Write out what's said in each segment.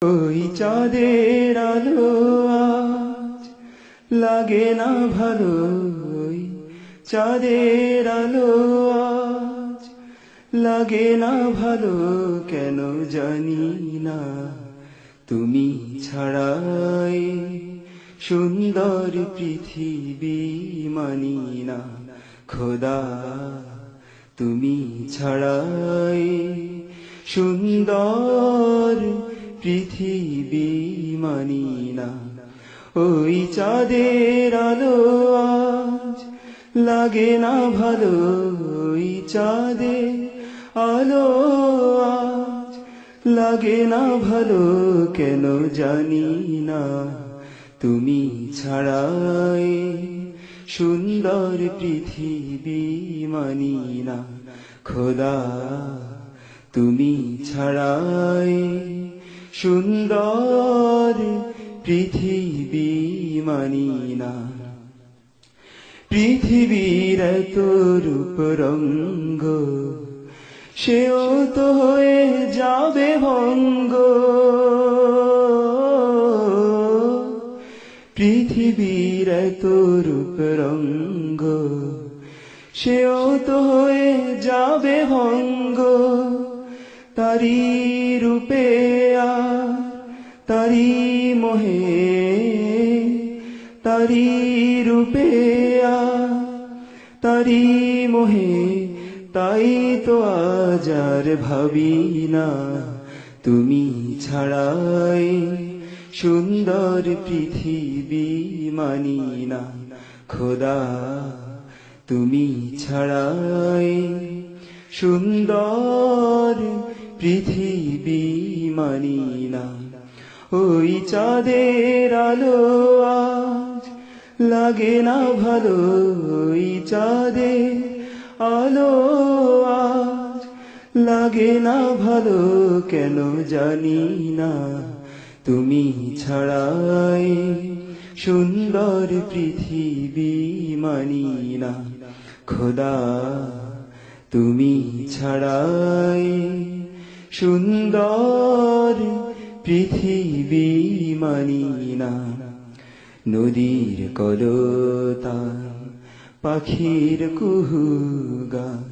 ওই চাঁদের আলো আজ লাগে না ভালো, ওই চাঁদের আলো আজ লাগে না ভালো, কেন জানি না। তুমি ছাড়াই সুন্দর পৃথিবী মানি না খোদা, তুমি ছাড়াই সুন্দর পৃথিবী মানি না। ওই চাঁদের আলো আজ লাগে না ভালো, ওই চাঁদের আলো আজ লাগে না ভালো, কেন জানি না। তুমি ছাড়াই সুন্দর পৃথিবী মানি না খোদা, তুমি ছাড়াই সুন্দর পৃথিবী মানি না। পৃথিবীর এত রূপ রঙ্গ, সেও তো হয়ে যাবে ভঙ্গ। পৃথিবীর এত রূপ রঙ্গ, সেও তো হয়ে যাবে ভঙ্গ। তারি রূপে আর তারি মোহে, তারি রূপে আর তারি মোহে, তাই তো আজ আর ভাবি না। তুমি ছাড়াই সুন্দর পৃথিবী মানি না খোদা, তুমি ছাড়াই সুন্দর পৃথিবী মানি না। ওই চাঁদের আলো আজ লাগে না ভালো, ওই চাঁদের আলো আজ লাগে না ভালো, কেন জানি না। তুমি ছাড়াই সুন্দর পৃথিবী মানি না খোদা, তুমি ছাড়াই সুন্দর পৃথিবী মানি না। নদীর কলতান, পাখির কুহুগান,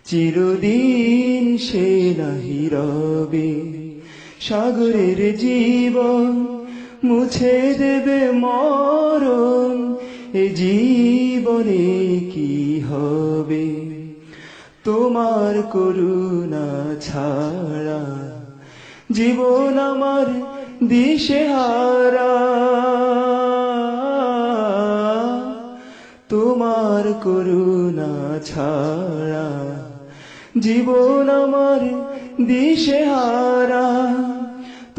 চিরদিন সে নাহি রবে। সাগরের জীবন মুছে দেবে মরণ, এ জীবনে কি হবে। তোমার করুণা ছাড়া জীবন আমার দিশেহারা, তোমার করুণা ছাড়া জীবন আমার দিশেহারা।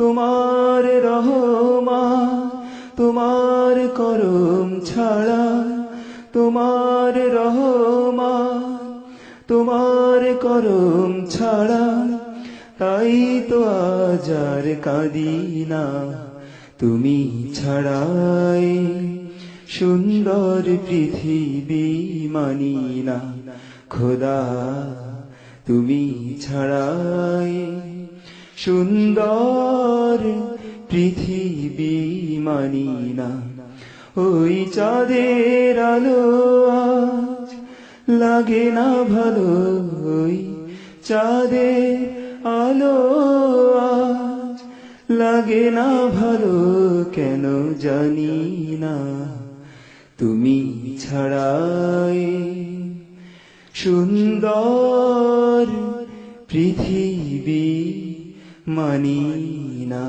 তোমার রহমা তোমার করম ছাড়া, তোমার রহমা তোমার করম ছাড়া, তাই তো আজ আর কাঁদি না। তুমি ছাড়াই সুন্দর পৃথিবী মানি না খোদা, তুমি ছাড়াই সুন্দর পৃথিবী মানি না। ওই চাঁদের আলো আজ লাগে না ভালো, ওই চাঁদের আলো আজ লাগে না ভালো, কেন জানি না। তুমি ছাড়াই সুন্দর পৃথিবী মানি না।